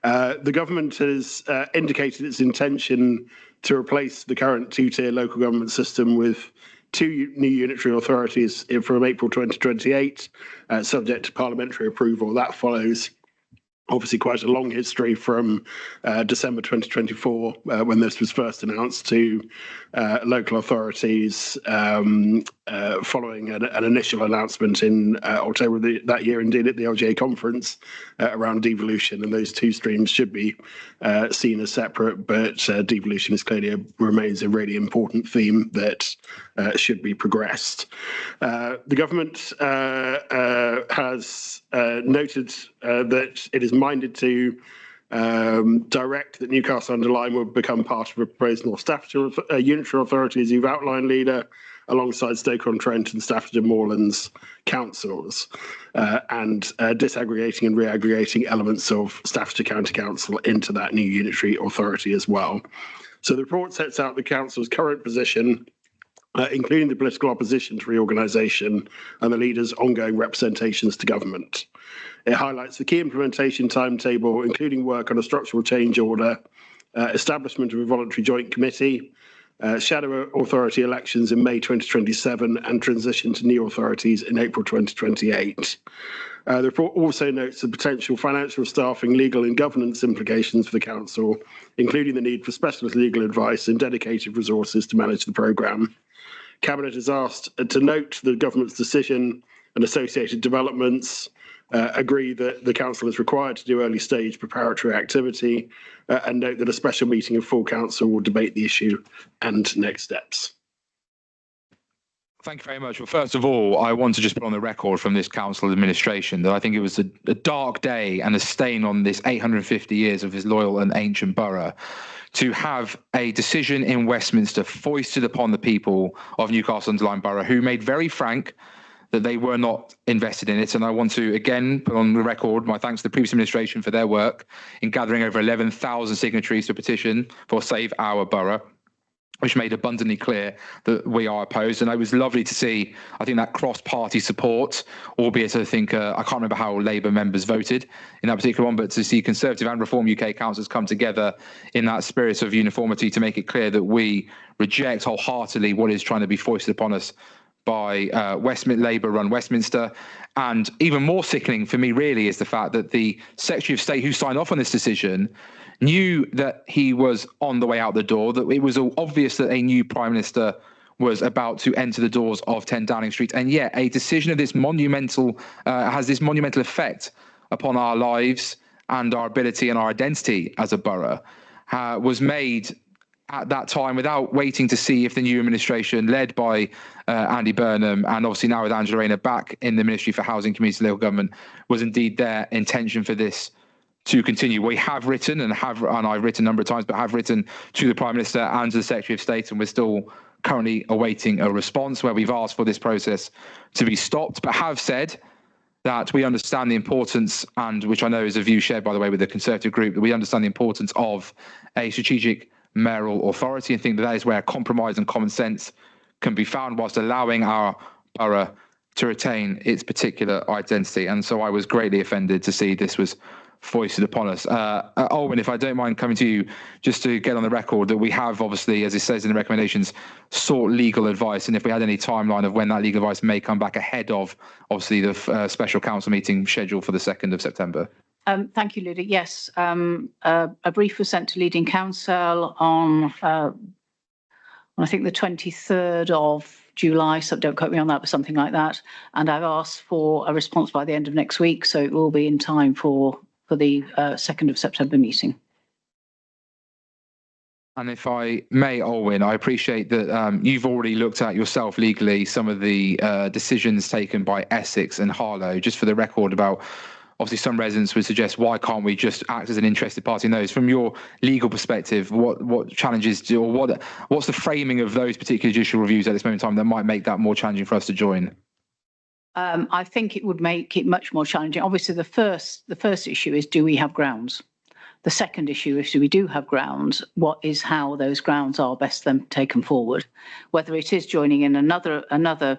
The government has indicated its intention to replace the current two-tier local government system with two new unitary authorities from April 2028, subject to parliamentary approval. That follows obviously quite a long history from December 2024, when this was first announced to local authorities, following an initial announcement in October that year, indeed at the LGA conference, around devolution. And those two streams should be seen as separate, but devolution is clearly remains a really important theme that should be progressed. The government has noted that it is minded to direct that Newcastle under Lyme will become part of a proposed North Staffordshire unitary authority, as you've outlined, Leader, alongside Stoke-on-Trent and Staffordshire Moorlands councils, and disaggregating and reaggregating elements of Staffordshire County Council into that new unitary authority as well. So the report sets out the council's current position, including the political opposition to reorganisation and the leader's ongoing representations to government. It highlights the key implementation timetable, including work on a structural change order, establishment of a voluntary joint committee, shadow authority elections in May 2027, and transition to new authorities in April 2028. The report also notes the potential financial, staffing, legal and governance implications for the council, including the need for specialist legal advice and dedicated resources to manage the programme. Cabinet is asked to note the government's decision and associated developments, agree that the council is required to do early stage preparatory activity, and note that a special meeting of full council will debate the issue and next steps. Thank you very much. Well, first of all, I want to just put on the record from this council administration that I think it was a dark day and a stain on this 850 years of this loyal and ancient borough to have a decision in Westminster foisted upon the people of Newcastle under Lyme Borough, who made very frank that they were not invested in it. And I want to again put on the record my thanks to the previous administration for their work in gathering over 11,000 signatories to a petition for Save Our Borough, which made abundantly clear that we are opposed. And it was lovely to see, I think, that cross-party support, albeit I think, I can't remember how Labour members voted in that particular one, but to see Conservative and Reform UK councillors come together in that spirit of uniformity to make it clear that we reject wholeheartedly what is trying to be foisted upon us by Labour-run Westminster. And even more sickening for me, really, is the fact that the Secretary of State who signed off on this decision knew that he was on the way out the door, that it was obvious that a new Prime Minister was about to enter the doors of 10 Downing Street. And yet a decision of this monumental, has this monumental effect upon our lives and our ability and our identity as a borough, was made at that time without waiting to see if the new administration led by Andy Burnham, and obviously now with Angela Rayner back in the Ministry for Housing, Community and Local Government, was indeed their intention for this to continue. We have written, and I've written a number of times, but have written to the Prime Minister and to the Secretary of State, and we're still currently awaiting a response where we've asked for this process to be stopped, but have said that we understand the importance, and which I know is a view shared, by the way, with the Conservative group, that we understand the importance of a strategic mayoral authority, and think that is where compromise and common sense can be found whilst allowing our borough to retain its particular identity. And so I was greatly offended to see this was foisted upon us. Owen, if I don't mind coming to you, just to get on the record that we have obviously, as it says in the recommendations, sought legal advice, and if we had any timeline of when that legal advice may come back ahead of obviously the special council meeting scheduled for the 2nd of September. Thank you, Lydia. Yes, a brief was sent to Leading Council on I think the 23rd of July, so don't quote me on that, but something like that. And I've asked for a response by the end of next week, so it will be in time for the 2nd of September meeting. And if I may, Olwyn, I appreciate that you've already looked at yourself legally some of the decisions taken by Essex and Harlow. Just for the record, about obviously some residents would suggest, why can't we just act as an interested party in those? From your legal perspective, what challenges do, or what's the framing of those particular judicial reviews at this moment in time that might make that more challenging for us to join? I think it would make it much more challenging. Obviously, the first issue is, do we have grounds? The second issue is, we do have grounds, what is how those grounds are best then taken forward? Whether it is joining in another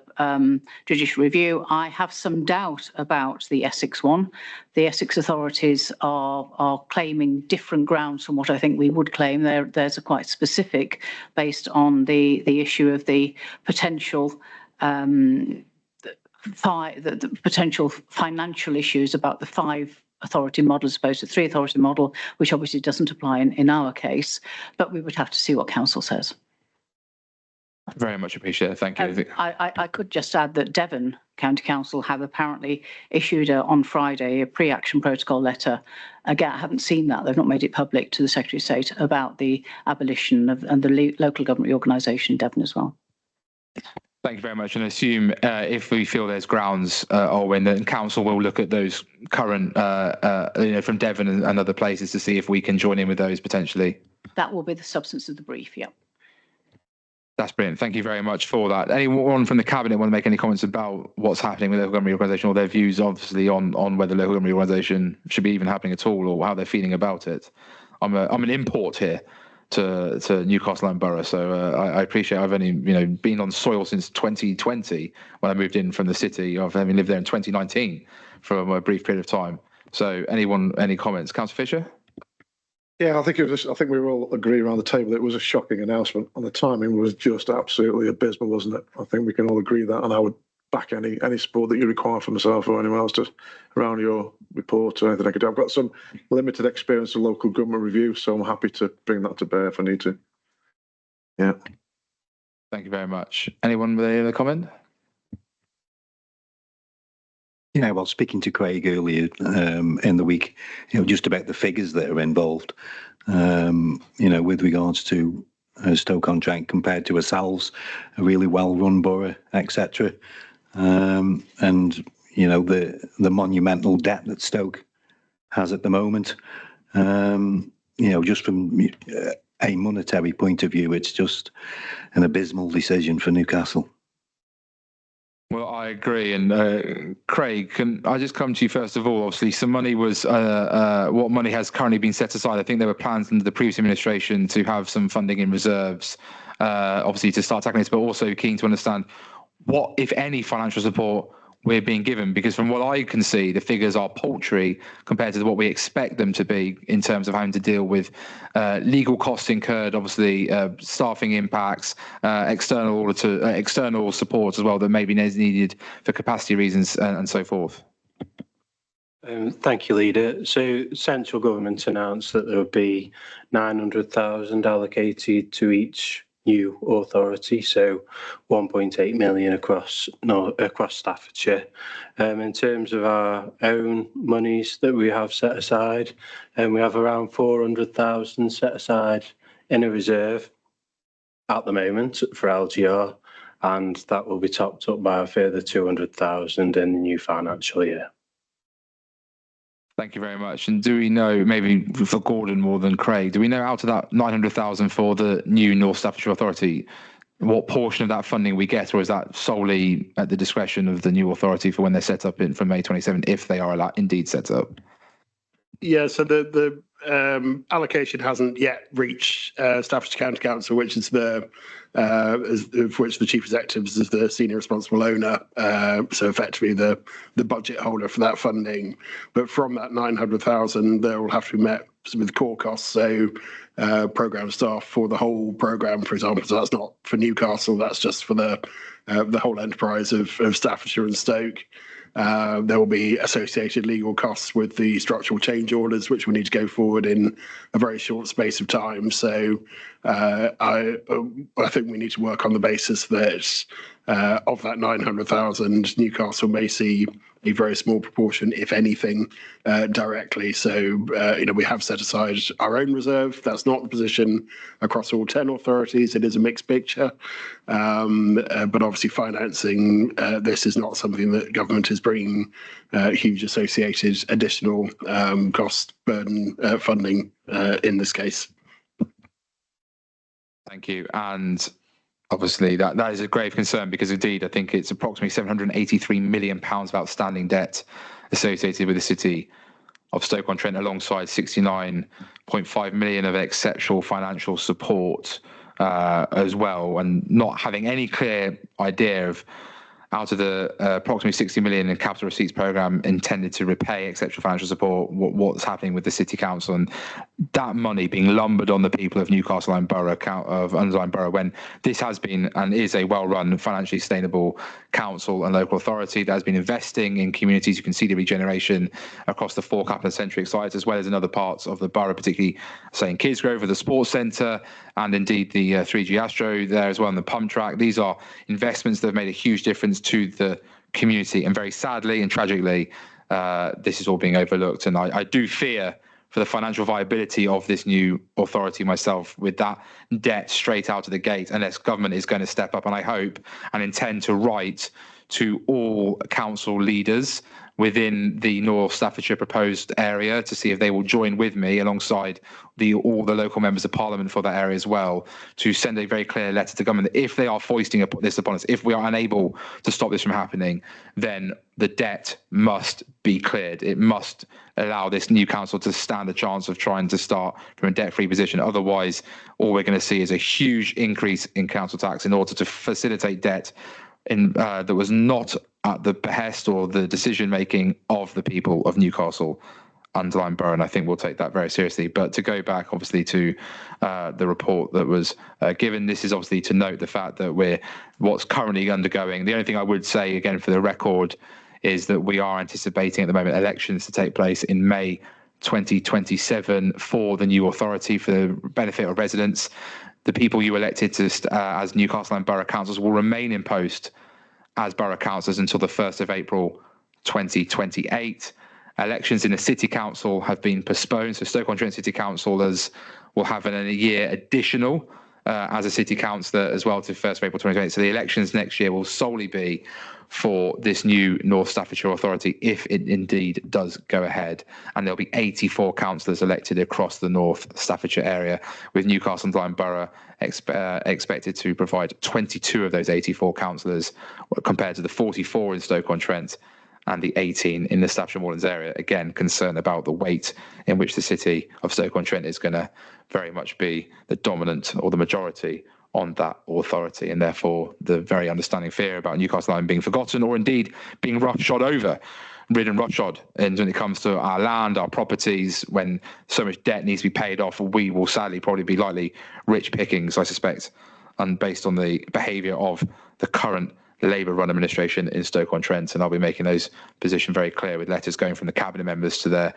judicial review, I have some doubt about the Essex one. The Essex authorities are claiming different grounds from what I think we would claim. There's a quite specific, based on the issue of the potential the potential financial issues about the 5 authority model as opposed to 3 authority model, which obviously doesn't apply in our case, but we would have to see what council says. Very much appreciated. Thank you. I could just add that Devon County Council have apparently issued on Friday a pre-action protocol letter. Again, I haven't seen that. They've not made it public to the Secretary of State about the abolition of and the local government organisation in Devon as well. Thank you very much. And assume if we feel there's grounds, Olwyn, then council will look at those current, from Devon and other places to see if we can join in with those potentially. That will be the substance of the brief. Yeah. That's brilliant. Thank you very much for that. Anyone from the cabinet want to make any comments about what's happening with local government organisation, or their views, obviously, on whether local government organisation should be even happening at all, or how they're feeling about it? I'm an import here to Newcastle and Borough, so I appreciate. I've only been on soil since 2020 when I moved in from the city. I've only lived there in 2019 for a brief period of time. So any comments, Councillor Fisher? Yeah, I think we were all agree around the table. It was a shocking announcement, and the timing was just absolutely abysmal, wasn't it? I think we can all agree that, and I would back any support that you require from myself or anyone else just around your report or anything I could do. I've got some limited experience of local government review, so I'm happy to bring that to bear if I need to. Yeah. Thank you very much. Anyone with any other comment? Yeah, well, speaking to Craig earlier in the week, just about the figures that are involved, with regards to Stoke-on-Trent compared to ourselves, a really well-run borough, etc. And the monumental debt that Stoke has at the moment. Just from a monetary point of view, it's just an abysmal decision for Newcastle. Well, I agree. And Craig, can I just come to you first of all? Obviously, some money was what money has currently been set aside. I think there were plans under the previous administration to have some funding in reserves, obviously to start tackling this, but also keen to understand what, if any, financial support we're being given, because from what I can see, the figures are paltry compared to what we expect them to be in terms of having to deal with legal costs incurred, obviously staffing impacts, external support as well that maybe is needed for capacity reasons and so forth. Thank you, Leader. So central government announced that there would be 900,000 allocated to each new authority, so 1.8 million across Staffordshire. In terms of our own monies that we have set aside, we have around 400,000 set aside in a reserve at the moment for LGR, and that will be topped up by a further 200,000 in the new financial year. Thank you very much. And do we know, maybe for Gordon more than Craig, do we know out of that 900,000 for the new North Staffordshire Authority, what portion of that funding we get, or is that solely at the discretion of the new authority for when they're set up from May 27, if they are indeed set up? Yeah, so the allocation hasn't yet reached Staffordshire County Council, which is of which the chief executive is the senior responsible owner, so effectively the budget holder for that funding. But from that 900,000, there will have to be met with core costs, so programme staff for the whole programme, for example. So that's not for Newcastle, that's just for the whole enterprise of Staffordshire and Stoke. There will be associated legal costs with the structural change orders, which will need to go forward in a very short space of time. So I think we need to work on the basis that of that 900,000, Newcastle may see a very small proportion, if anything, directly. So, we have set aside our own reserve. That's not the position across all 10 authorities. It is a mixed picture. But obviously financing this is not something that government is bringing huge associated additional cost burden funding in this case. Thank you. And obviously, that is a grave concern, because indeed, I think it's approximately £783 million of outstanding debt associated with the city of Stoke-on-Trent, alongside 69.5 million of exceptional financial support as well, and not having any clear idea of out of the approximately 60 million in capital receipts programme intended to repay exceptional financial support, what's happening with the City Council and that money being lumbered on the people of Newcastle and Borough, of Underline Borough, when this has been and is a well-run, financially sustainable council and local authority that has been investing in communities. You can see the regeneration across the 4 capital-centric sites, as well as in other parts of the borough, particularly, say, in Kidsgrove, with the sports centre, and indeed the 3G Astro there as well, and the pump track. These are investments that have made a huge difference to the community, and very sadly and tragically, this is all being overlooked. And I do fear for the financial viability of this new authority myself, with that debt straight out of the gate, unless government is going to step up. And I hope and intend to write to all council leaders within the North Staffordshire proposed area to see if they will join with me alongside all the local members of Parliament for that area as well, to send a very clear letter to government that if they are foisting this upon us, if we are unable to stop this from happening, then the debt must be cleared. It must allow this new council to stand a chance of trying to start from a debt-free position. Otherwise, all we're going to see is a huge increase in council tax in order to facilitate debt that was not at the behest or the decision-making of the people of Newcastle Underline Borough, and I think we'll take that very seriously. But to go back, obviously, to the report that was given, this is obviously to note the fact that what's currently undergoing. The only thing I would say, again, for the record, is that we are anticipating at the moment elections to take place in May 2027 for the new authority, for the benefit of residents. The people you elected as Newcastle and Borough councils will remain in post as borough councillors until the 1st of April 2028. Elections in the City Council have been postponed, so Stoke-on-Trent City Councillors will have a year additional as a City Councillor as well to 1st of April 2028. So the elections next year will solely be for this new North Staffordshire Authority, if it indeed does go ahead. And there'll be 84 councillors elected across the North Staffordshire area, with Newcastle and Lyme Borough expected to provide 22 of those 84 councillors, compared to the 44 in Stoke-on-Trent and the 18 in the Staffordshire Moorlands area. Again, concern about the weight in which the city of Stoke-on-Trent is going to very much be the dominant or the majority on that authority, and therefore the very understanding fear about Newcastle Lyme being forgotten, or indeed being ridden roughshod. And when it comes to our land, our properties, when so much debt needs to be paid off, we will sadly probably be likely rich pickings, I suspect, and based on the behaviour of the current Labour-run administration in Stoke-on-Trent. And I'll be making those positions very clear, with letters going from the cabinet members to their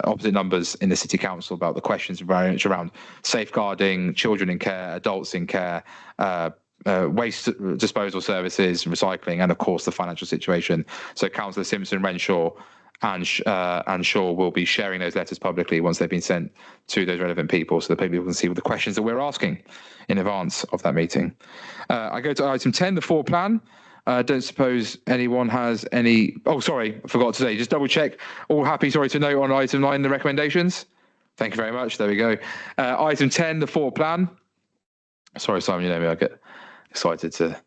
opposite numbers in the City Council about the questions very much around safeguarding children in care, adults in care, waste disposal services, recycling, and of course the financial situation. So Councillor Simpson, Renshaw and Shaw will be sharing those letters publicly once they've been sent to those relevant people, so that people can see the questions that we're asking in advance of that meeting. I go to item 10, the forward plan. Don't suppose anyone has any... Oh, sorry, I forgot to say. Just double check. All happy, sorry, to note on item 9, the recommendations? Thank you very much. There we go. Item 10, the forward plan. Sorry, Simon, you know me, I get excited to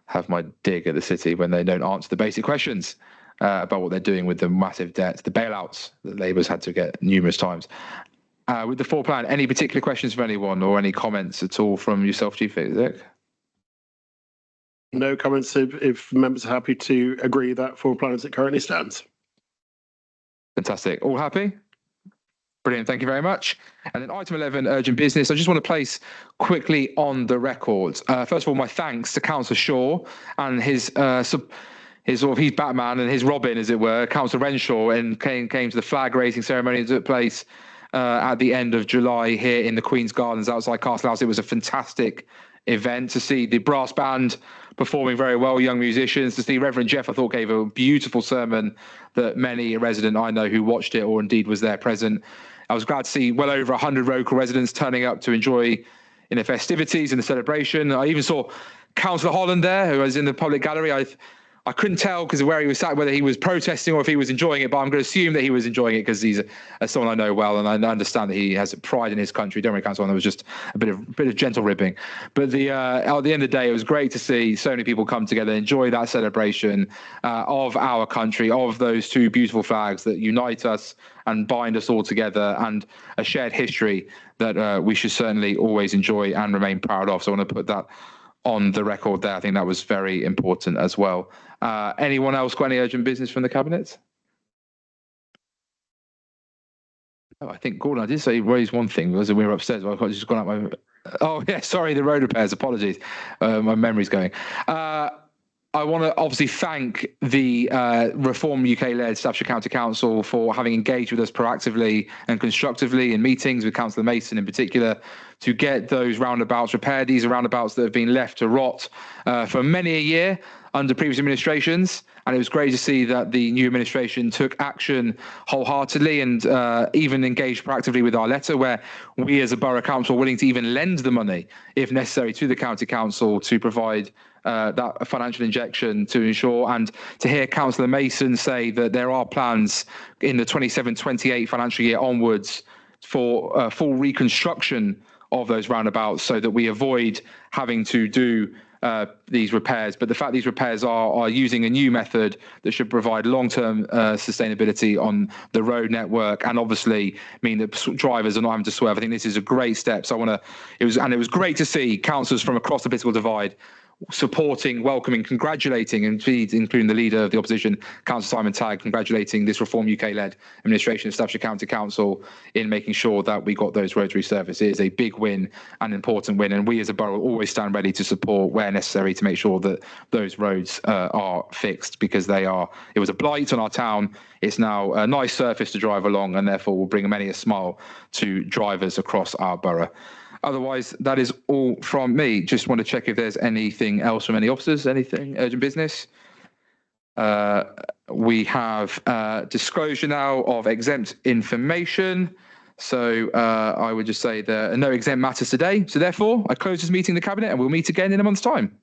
have my dig at the city when they don't answer the basic questions about what they're doing with the massive debt, the bailouts that Labour's had to get numerous times. With the forward plan, any particular questions from anyone or any comments at all from yourself, Chief Exec? No comments if members are happy to agree that forward plan as it currently stands. Fantastic. All happy? Brilliant. Thank you very much. And then item 11, urgent business. I just want to place quickly on the record, first of all, my thanks to Councillor Shaw and his Batman and his Robin, as it were, Councillor Renshaw, and came to the flag raising ceremony that took place at the end of July here in the Queen's Gardens outside Castle House. It was a fantastic event to see the brass band performing very well, young musicians, to see Reverend Jeff, I thought, gave a beautiful sermon that many a resident I know who watched it or indeed was there present. I was glad to see well over 100 local residents turning up to enjoy in the festivities and the celebration. I even saw Councillor Holland there, who was in the public gallery. I couldn't tell because of where he was sat, whether he was protesting or if he was enjoying it, but I'm going to assume that he was enjoying it because he's someone I know well, and I understand that he has pride in his country. Don't worry, Councillor Holland, there was just a bit of gentle ribbing. But at the end of the day, it was great to see so many people come together, enjoy that celebration of our country, of those two beautiful flags that unite us and bind us all together, and a shared history that we should certainly always enjoy and remain proud of. So I want to put that on the record there. I think that was very important as well. Anyone else got any urgent business from the Cabinet? Oh, I think, Gordon, I did say raise one thing. Was we were upstairs. I've just gone out my... Oh, yeah, sorry, the road repairs. Apologies. My memory's going. I want to obviously thank the Reform UK-led Staffordshire County Council for having engaged with us proactively and constructively in meetings with Councillor Mason in particular to get those roundabouts repaired. These are roundabouts that have been left to rot for many a year under previous administrations, and it was great to see that the new administration took action wholeheartedly and even engaged proactively with our letter, where we as a borough council are willing to even lend the money, if necessary, to the county council to provide that financial injection to ensure, and to hear Councillor Mason say that there are plans in the 27-28 financial year onwards for full reconstruction of those roundabouts so that we avoid having to do these repairs. But the fact these repairs are using a new method that should provide long-term sustainability on the road network, and obviously mean that drivers are not having to swerve. I think this is a great step. So it was great to see councillors from across the political divide supporting, welcoming, congratulating, and including the leader of the opposition, Councillor Simon Tagg, congratulating this Reform UK-led administration of Staffordshire County Council in making sure that we got those roads resurfaced. It is a big win, an important win, and we as a borough always stand ready to support where necessary to make sure that those roads are fixed, because it was a blight on our town. It's now a nice surface to drive along, and therefore will bring many a smile to drivers across our borough. Otherwise, that is all from me. Just want to check if there's anything else from any officers, anything urgent business. We have disclosure now of exempt information. So I would just say there are no exempt matters today. So therefore, I close this meeting in the Cabinet, and we'll meet again in a month's time.